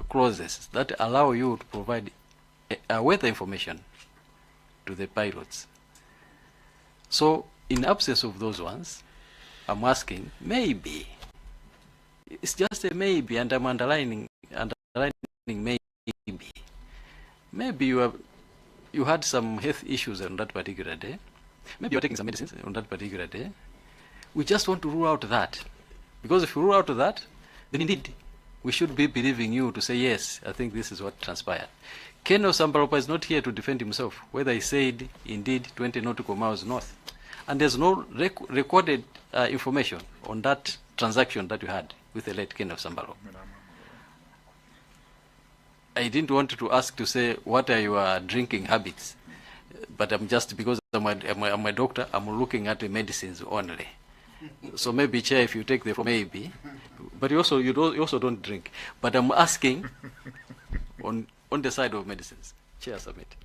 clauses that allow you to provide weather information to the pilots. So in absence of those ones, I'm asking, maybe, it's just a maybe, and I'm underlining maybe. Maybe you had some health issues on that particular day. Maybe you're taking some medicines on that particular day. We just want to rule out that. Because if you rule out that, then indeed, we should be believing you to say, yes, I think this is what transpired. Ken Osambaropa is not here to defend himself, whether he said, indeed, 20 nautical miles north. And there's no recorded information on that transaction that you had with the late Ken Osambaropa. I didn't want to ask to say, what are your drinking habits? But I'm just, because I'm a doctor, I'm looking at the medicines only. So maybe, Chair, if you take the maybe, but you also don't drink. But I'm asking on the side of medicines. Chair, submit.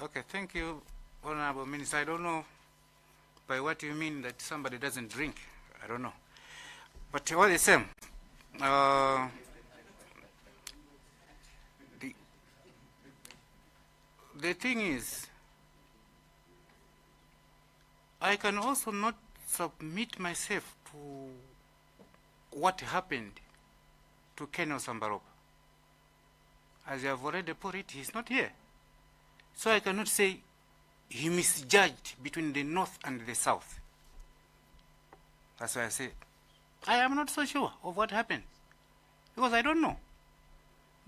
Okay, thank you, Honorable Minister. I don't know by what you mean that somebody doesn't drink. I don't know. But all the same, the thing is, I can also not submit myself to what happened to Ken Osambaropa. As you have already put it, he's not here. So I cannot say he misjudged between the north and the south. That's why I say, I am not so sure of what happened, because I don't know.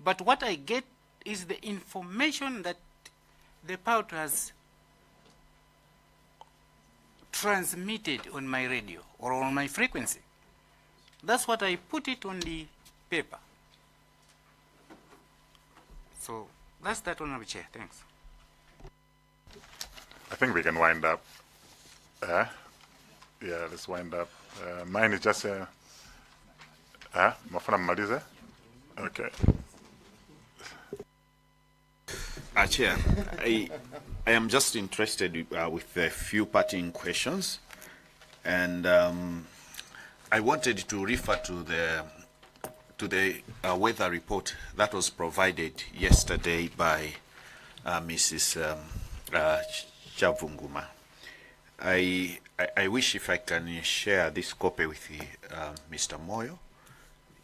But what I get is the information that the pilot has transmitted on my radio or on my frequency. That's what I put it on the paper. So that's that, Honorable Chair. Thanks. I think we can wind up. Yeah, let's wind up. Mine is just Mafuna Malize. Okay. Chair, I am just interested with a few parting questions, and I wanted to refer to the weather report that was provided yesterday by Mrs. Chavunguma. I wish if I can share this copy with Mr. Moyo,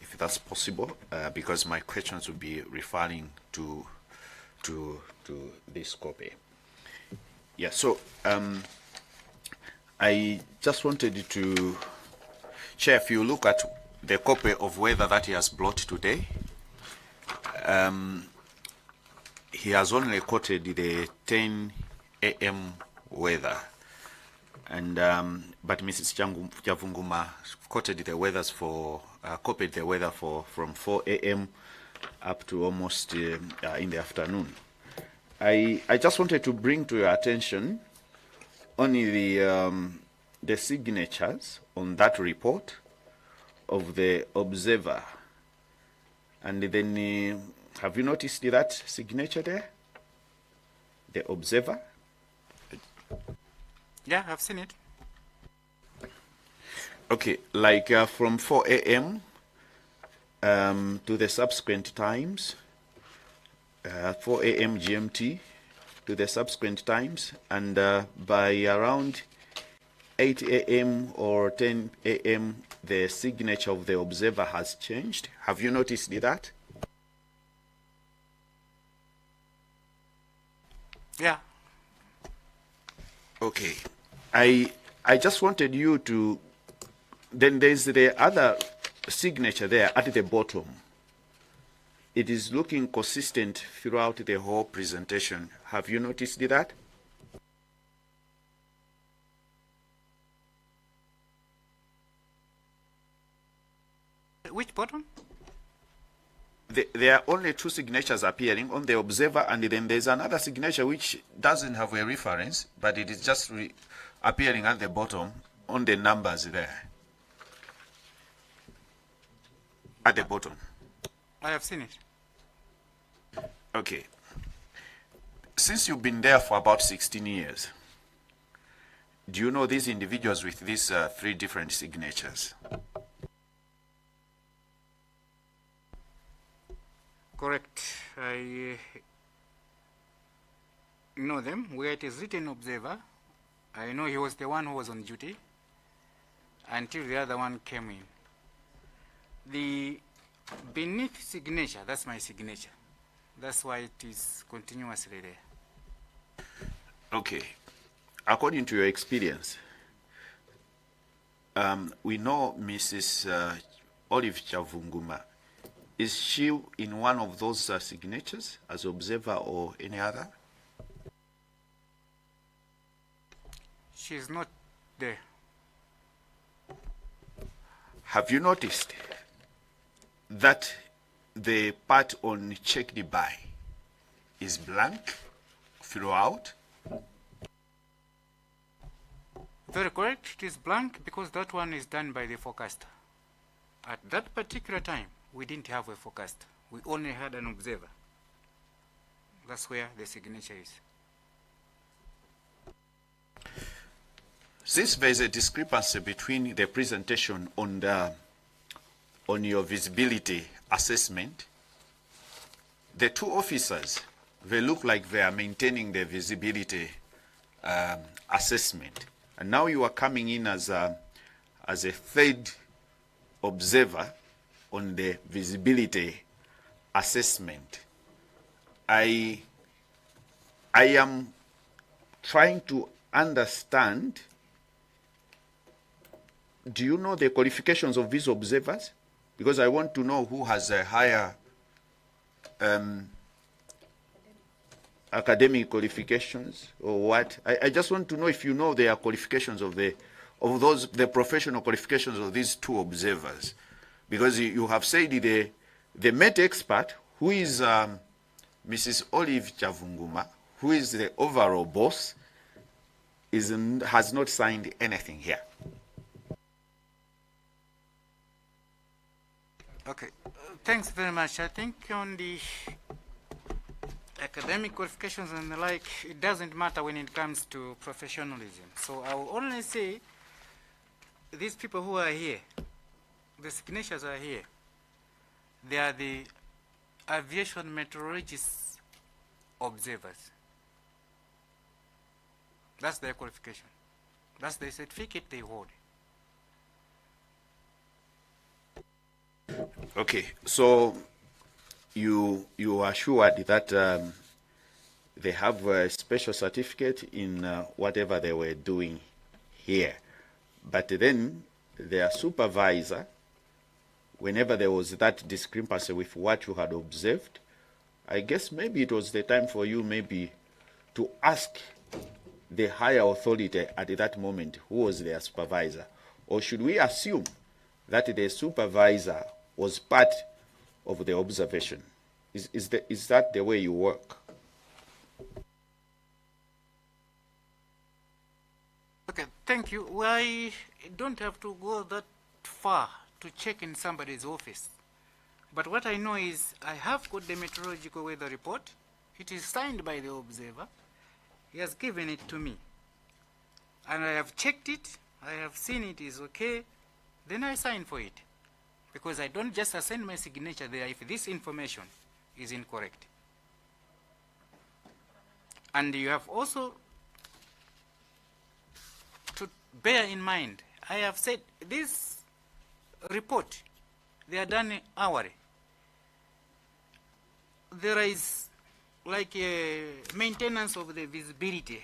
if that's possible, because my questions will be referring to this copy. Yeah, so I just wanted to share, if you look at the copy of weather that he has brought today, he has only quoted the 10 a.m. weather, and but Mrs. Chavunguma quoted the weathers for copied the weather from 4 a.m. up to almost in the afternoon. I just wanted to bring to your attention only the signatures on that report of the observer. And then have you noticed that signature there? The observer? Yeah, I've seen it. Okay, like from 4 a.m. To the subsequent times, 4 a.m. GMT to the subsequent times, and by around 8 a.m. or 10 a.m. the signature of the observer has changed. Have you noticed that? Yeah. Okay. I just wanted you to, then there's the other signature there at the bottom. It is looking consistent throughout the whole presentation. Have you noticed that? Which bottom? There are only two signatures appearing on the observer, and then there's another signature which doesn't have a reference, but it is just appearing at the bottom on the numbers there. At the bottom. I have seen it. Okay. Since you've been there for about 16 years, do you know these individuals with these three different signatures? correct. I know them. Where it is written observer, I know he was the one who was on duty until the other one came in. The beneath signature, that's my signature. That's why it is continuously there. Okay. According to your experience, we know Mrs. Olive Chavunguma. Is she in one of those signatures as observer or any other? She is not there. Have you noticed that the part on checked by is blank throughout? Very correct. It is blank because that one is done by the forecaster. At that particular time, we didn't have a forecaster. We only had an observer. That's where the signature is. Since there is a discrepancy between the presentation on your visibility assessment, the two officers, they look like they are maintaining the visibility assessment. And now you are coming in as a third observer on the visibility assessment. I am trying to understand, do you know the qualifications of these observers? Because I want to know who has a higher academic qualifications or what. I just want to know if you know their qualifications of the professional qualifications of these two observers. Because you have said the Met expert, who is Mrs. Olive Chavunguma, who is the overall boss, has not signed anything here. Okay, thanks very much. I think on the academic qualifications and the like, it doesn't matter when it comes to professionalism. So I will only say these people who are here, the signatures are here. They are the aviation meteorologists observers. That's their qualification. That's the certificate they hold. Okay, so you are assured that they have a special certificate in whatever they were doing here. But then their supervisor, whenever there was that discrepancy with what you had observed, I guess maybe it was the time for you maybe to ask the higher authority at that moment who was their supervisor. Or should we assume that the supervisor was part of the observation? Is that the way you work? Okay, thank you. Well, I don't have to go that far to check in somebody's office. But what I know is I have got the meteorological weather report. It is signed by the observer. He has given it to me. And I have checked it. I have seen it is okay. Then I sign for it. Because I don't just assign my signature there if this information is incorrect. And you have also to bear in mind, I have said this report, they are done hourly. There is like a maintenance of the visibility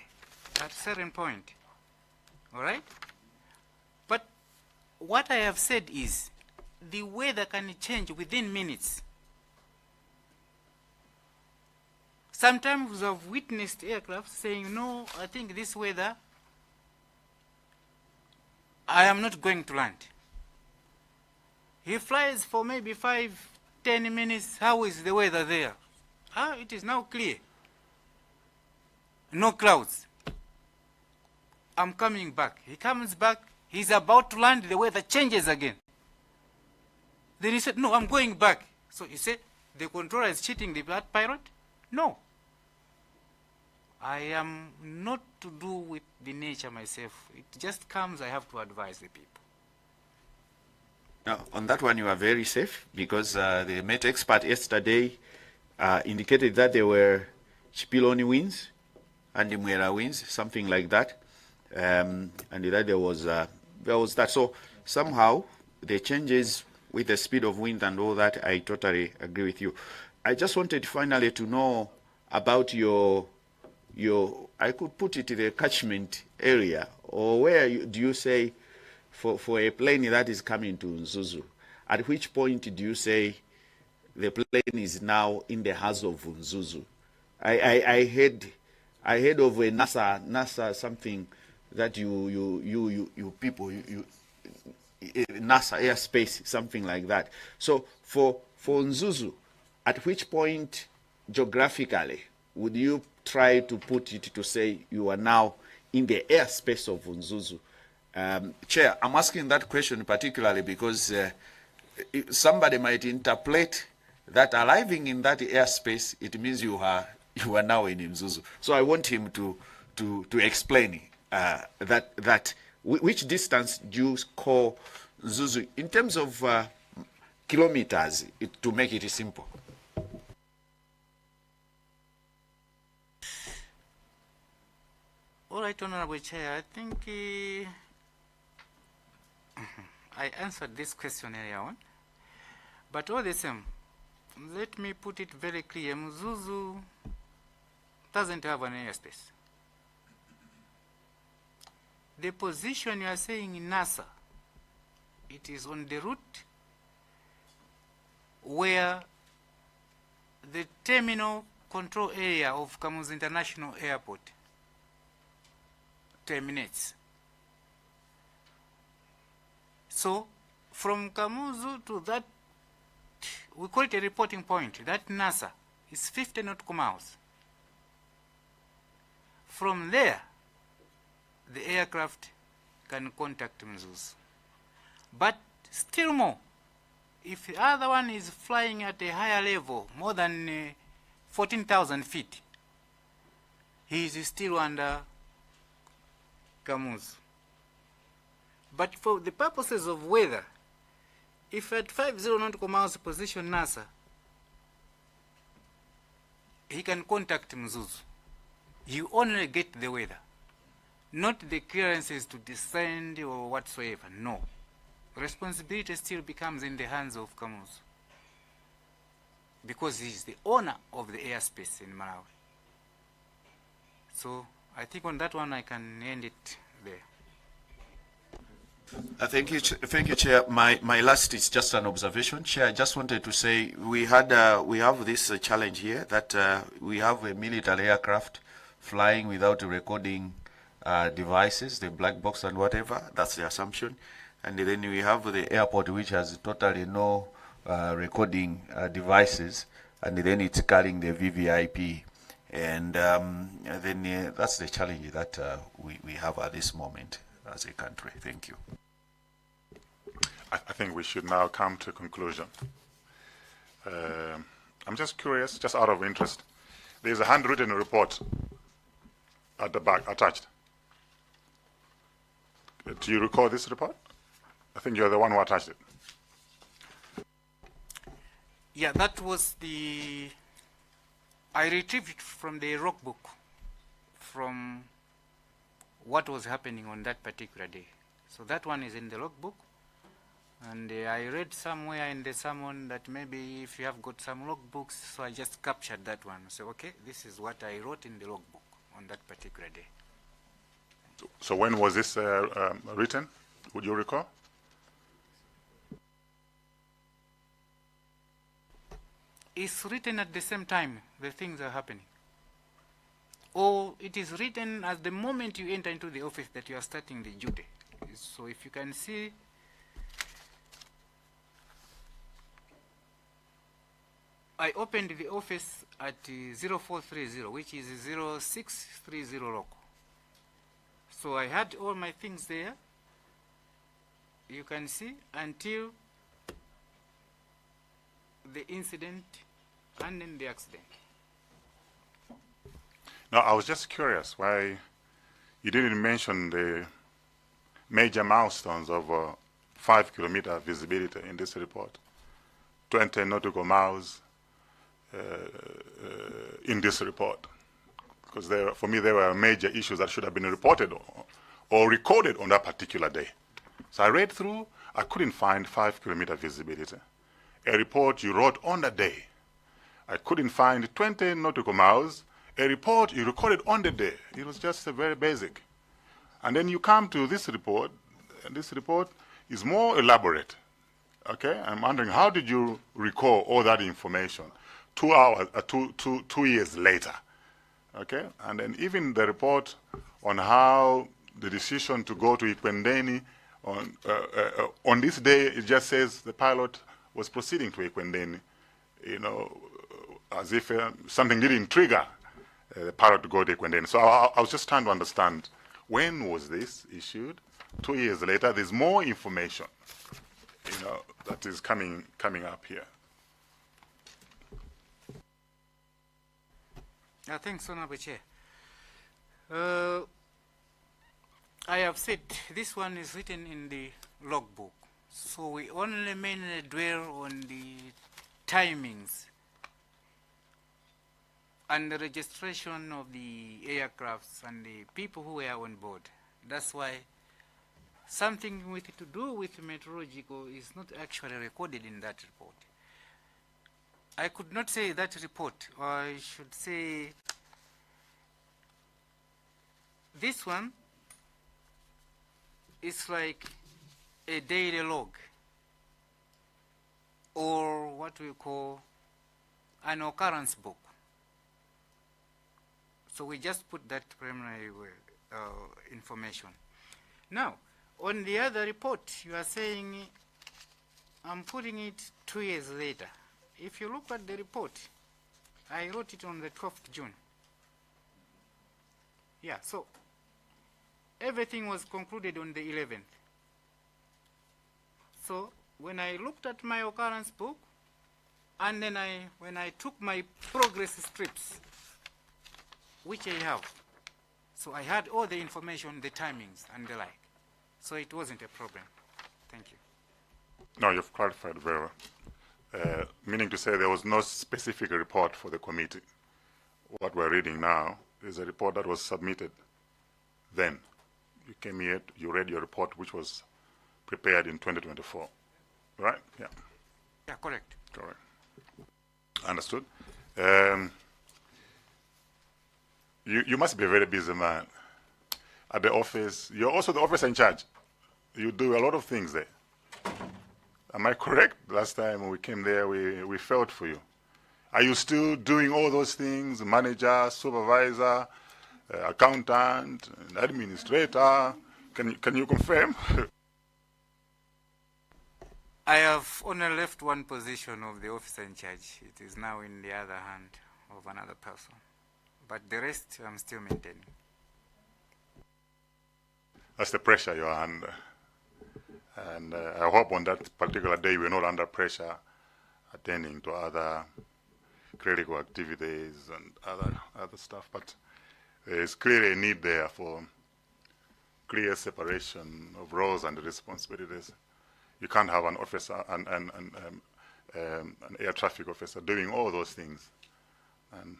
at a certain point. All right? But what I have said is the weather can change within minutes. Sometimes I've witnessed aircraft saying, no, I think this weather, I am not going to land. He flies for maybe 5-10 minutes. How is the weather there? It is now clear. No clouds. I'm coming back. He comes back. He's about to land. The weather changes again. Then he said, no, I'm going back. So he said, the controller is cheating the pilot? No. I am not to do with the nature myself. It just comes, I have to advise the people. Now, on that one, you are very safe because the Met expert yesterday, indicated that there were Chipiloni winds and Mwera winds, something like that, and that there was that. So somehow the changes with the speed of wind and all that, I totally agree with you. I just wanted finally to know about your I could put it in the catchment area, or where do you say for a plane that is coming to Nzuzu, at which point do you say the plane is now in the hands of Nzuzu? I heard of a NASA something that you people NASA airspace, something like that. So for Nzuzu, at which point geographically would you try to put it to say you are now in the airspace of Nzuzu? Chair, I'm asking that question particularly because somebody might interpret that arriving in that airspace, it means you are now in Nzuzu. So I want him to explain that which distance do you call Nzuzu in terms of kilometers, to make it simple. All right, Honorable Chair, I think I answered this question earlier on, but all the same, let me put it very clear. Mzuzu doesn't have an airspace. The position you are saying in NASA, it is on the route where the terminal control area of Kamuzu International Airport terminates. So from Kamuzu to that, we call it a reporting point, that NASA is 50 nautical miles. From there, the aircraft can contact Mzuzu. But still more, if the other one is flying at a higher level, more than 14,000 feet, he is still under Kamuzu. But for the purposes of weather, if at 50 nautical miles position NASA, he can contact Mzuzu. You only get the weather, not the clearances to descend or whatsoever. No. Responsibility still becomes in the hands of Kamuzu, because he is the owner of the airspace in Malawi. So I think on that one I can end it there. Thank you, Chair. My last is just an observation. Chair, I just wanted to say we have this challenge here that we have a military aircraft flying without recording devices, the black box and whatever. That's the assumption. And then we have the airport which has totally no recording devices, and then it's carrying the VVIP. And then that's the challenge that we have at this moment as a country. Thank you. I think we should now come to a conclusion. I'm just curious, just out of interest. There's a handwritten report at the back attached. Do you recall this report? I think you're the one who attached it. Yeah, that was I retrieved it from the rock book, from what was happening on that particular day. So that one is in the log book. And I read somewhere in the sermon that maybe if you have got some log books, so I just captured that one. So, okay, this is what I wrote in the log book on that particular day. So when was this written? Would you recall? It's written at the same time the things are happening. Or it is written at the moment you enter into the office that you are starting the duty. So if you can see, I opened the office at 0430, which is 0630 local. So I had all my things there, you can see, until the incident and then the accident. Now, I was just curious why you didn't mention the major milestones of 5 kilometer visibility in this report. 20 nautical miles, in this report, because for me there were major issues that should have been reported or recorded on that particular day. So I read through, I couldn't find 5 kilometer visibility. A report you wrote on the day. I couldn't find 20 nautical miles. A report you recorded on the day. It was just very basic. And then you come to this report, and this report is more elaborate. Okay, I'm wondering, how did you recall all that information 2 hours, 2 years later? Okay, and then even the report on how the decision to go to Ikwendeni on this day, it just says the pilot was proceeding to Ikwendeni, you know, as if something didn't trigger the pilot to go to Ikwendeni. So I was just trying to understand, when was this issued? 2 years later, there's more information, you know, that is coming up here. Thanks, Honorable Chair. I have said this one is written in the logbook, so we only mainly dwell on the timings and the registration of the aircrafts and the people who were on board. That's why something to do with meteorological is not actually recorded in that report. I could not say that report, or I should say this one is like a daily log, or what we call an occurrence book. So we just put that preliminary information. Now, on the other report, you are saying I'm putting it 2 years later. If you look at the report, I wrote it on the 12th June. Yeah, so everything was concluded on the 11th. So when I looked at my occurrence book, and then when I took my progress strips, which I have, so I had all the information, the timings, and the like. So it wasn't a problem. Thank you. No, you've clarified very well. Meaning to say there was no specific report for the committee. What we're reading now is a report that was submitted then. You came here, you read your report, which was prepared in 2024, right? Yeah. Yeah, correct. Correct. Understood. You must be a very busy man at the office. You're also the officer in charge. You do a lot of things there. Am I correct? Last time we came there, we felt for you. Are you still doing all those things? Manager, supervisor, accountant, administrator? Can you confirm? I have only left one position of the officer in charge. It is now in the other hand of another person. But the rest I'm still maintaining. That's the pressure you're under. And I hope on that particular day we're not under pressure attending to other critical activities and other stuff. But there's clearly a need there for clear separation of roles and responsibilities. You can't have an officer an air traffic officer doing all those things. And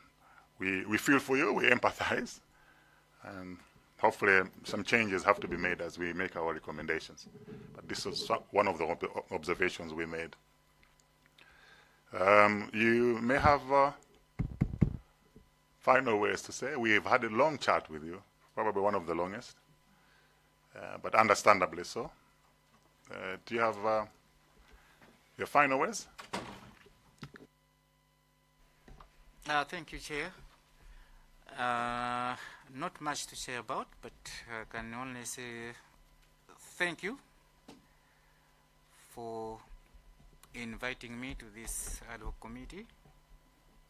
we feel for you, we empathize, and hopefully some changes have to be made as we make our recommendations. But this is one of the observations we made. You may have final words to say. We've had a long chat with you, probably one of the longest, but understandably so. Do you have your final words? Thank you, Chair. Not much to say about, but I can only say thank you for inviting me to this ad hoc committee.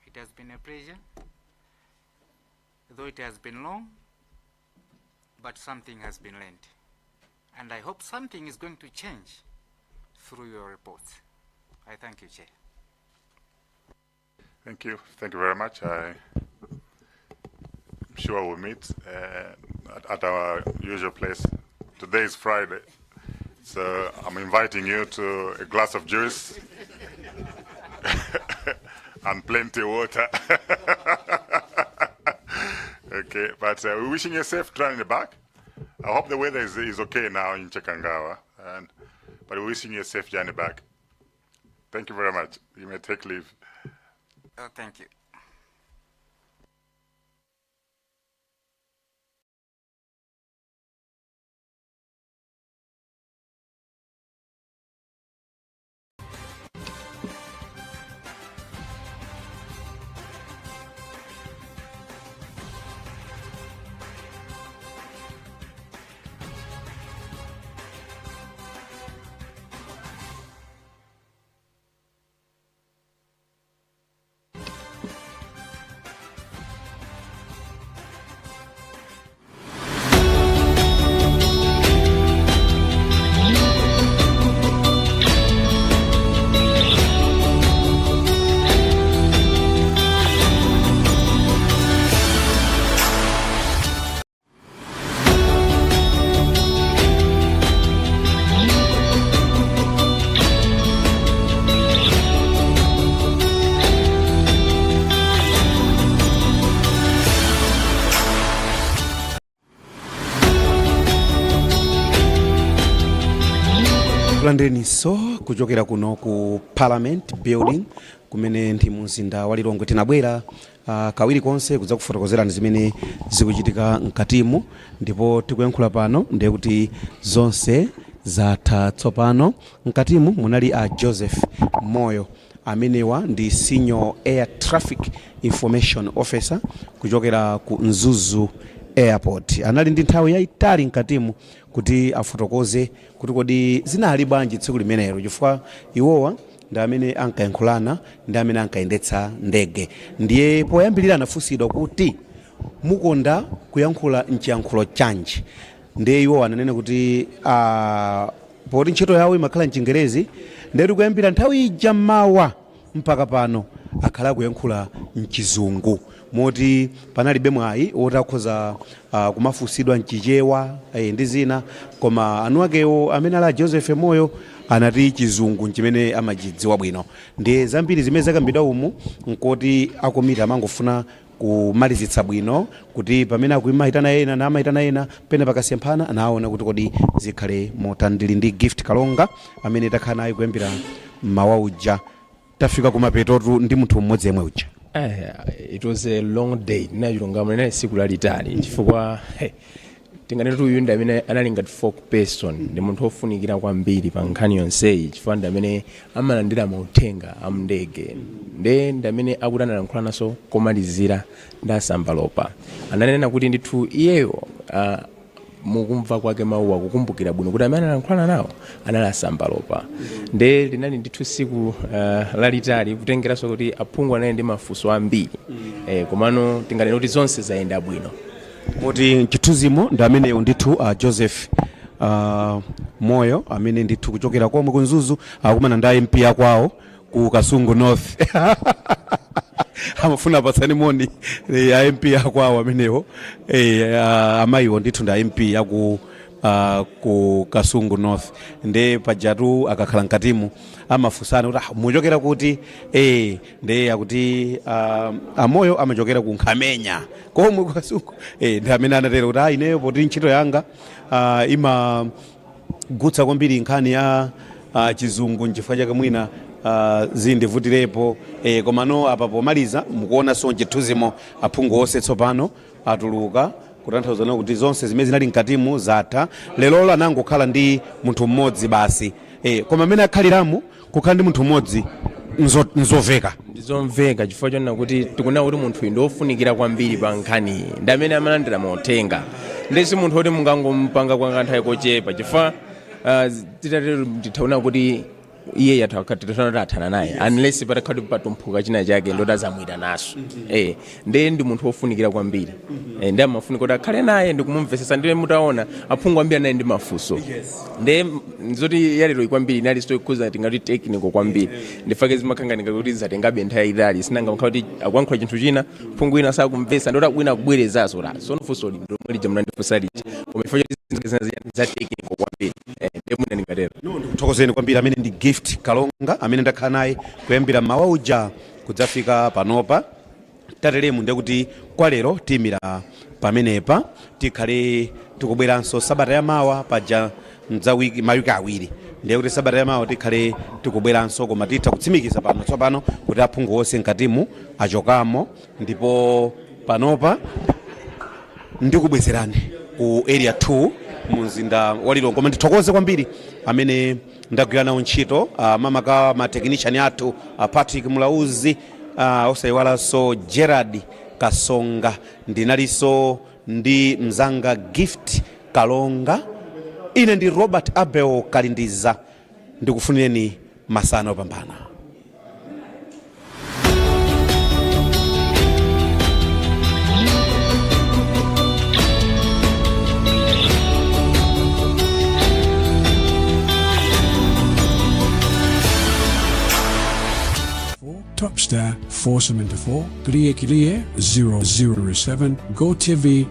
It has been a pleasure, though it has been long, but something has been learned. And I hope something is going to change through your reports. I thank you, Chair. Thank you. Thank you very much. I'm sure we'll meet at our usual place. Today is Friday, so I'm inviting you to a glass of juice and plenty water. Okay, but we're wishing you a safe journey back. I hope the weather is okay now in Chikangawa, but we're wishing you a safe journey back. Thank you very much. You may take leave. Oh, thank you. Kulandeni so kuchokera kuno ku Parliament Building kumene ndi mumzinda wa Lilongwe tinabwera kawiri konse kudza kufotokozerani zimene zikuchitika mkatimu, ndipo tikuyankhula pano ndiye kuti zonse zatha tsopano. Mkatimu munali a Joseph Moyo amenewa ndi Senior Air Traffic Information Officer kuchokera ku Mzuzu Airport. Anali ndi nthawi yayitali mkatimu kuti afotokoze kuti kodi zinali bwanji tsiku limenelo, chifukwa iwowa ndi amene ankayankhulana ndi amene ankayendetsa ndege. Ndiye poyambirira anafunsidwa kuti mukonda kuyankhula mchiyankhulo chanji, ndiye iwowa ananena kuti poti ntchito yawo imakhala mchingerezi, ndiye tikuyambira nthawi ija mawa mpaka pano akhala kuyankhula mchizungu, moti panalibe mwayi otakhoza kumafunsidwa mchichewa ndi zina, koma anu akewo amene ala Joseph Moyo anati chizungu chimene amachidziwa bwino. Ndiye zambiri zimene zakambidwa umu nkoti akomiti amangofuna kumalizitsa bwino kuti pamene akuimayitana ena na amayitana ena pena pakasemphana anaona kuti kodi zikhale motandili. Ndi Gift Kalonga amene takhala naye kuyambira mawa uja tafika kumapetotu ndi munthu mmodzi yemwe uja. It was a long day. Nachilungamo linali siku lalitali chifukwa tinganena kuti uyu ndi amene anali ngati folk person, ndi munthu ofunikira kwambiri pa nkhani yonseyi chifukwa ndi amene amalandira mauthenga a mndege, ndi amene akuti analankhula naso komalizira ndi asambalopa. Ananena kuti ndithu iyeyo mukumva kwake mawuwa kukumbukira bwino kuti amene analankhulana nawo anali asambalopa. Nde linali ndithu siku lalitali kutengeranso kuti aphungu anali ndi mafunso ambiri, komano tinganena kuti zonse zayenda bwino. Moti chithunzimo ndi ameneyo ndithu Joseph Moyo amene ndithu kuchokera komwe ku Mzuzu akumana ndi MP akwawo ku Kasungu North. Amafuna patsani moni MP akwawo amenewo amayiwo ndithu ndi MP yaku ku Kasungu North. Nde pajatu akakhala mkatimu amafunsana kuti muchokera kuti nde akuti Amoyo amachokera ku Nkhamenya komwe ku Kasungu. Ndi amene anatero kuti ineyo poti ntchito yanga imagutsa kwambiri nkhani ya chizungu nchifukwa chake mwina zindivutirepo, komano apa pomaliza mukuona so chithunzimo aphungu onse tsopano atuluka kutanthauza kuti zonse zimene zinali mkatimu zatha. Lero anangokhala ndi munthu mmodzi basi, koma amene akhaliramo kukhala ndi munthu mmodzi nzoveka. Ndizomveka chifukwa chonena kuti tikuona kuti munthu ndi ofunikira kwambiri pa nkhani, ndi amene amalandira mauthenga, ndesi munthu oti mungangompanga kwa kanthawi kochepa chifukwa titatero ndithaona kuti iye yathaona athana naye unless patakhala patumphuka china chake ndoti azamwita naso. Ndi munthu ofunikira kwambiri, ndi amafunika kuti akhale naye ndi kumumvesesa. Ndiye mutaona aphungu ambiri naye ndi mafunso, ndi nzoti yalero kwambiri inali stoikuza tingati technical kwambiri, ndifake zimakhanganika kuti zatengabe nthawi yayitali sinanga mkhala kuti akuyankhula chinthu china phungu ina sakumvesa ndoti wina kubwerezaso la so nfunso lomwe lija munandifunsa lija koma ifo za technical kwambiri. Ndiye mwina ndingatero ndikuthokozeni kwambiri amene ndi Gift Kalonga amene ndakhala naye kuyambira mawa uja kudzafika panopa tateremu ndiye kuti kwa lero tiyimira pamenepa tikhale tikubweranso sabata yamawa paja mawiki awiri ndiye kuti sabata yamawa tikhale tikubweranso koma titha kutsimikiza pano tsopano kuti aphungu onse mkatimu achokamo ndipo panopa ndikubwezerani ku area 2 mu mzinda wa Lilongwe koma ndithokoze kwambiri amene ndagwira nawo ntchito mamaka ma technician athu Patrick Mulauzi osayiwalanso Gerard Kasonga ndinalinso ndi mzanga Gift Kalonga ine ndi Robert Abel Kalindiza ndikufunireni masana opambana. Top Star 474 Clear 007 Go TV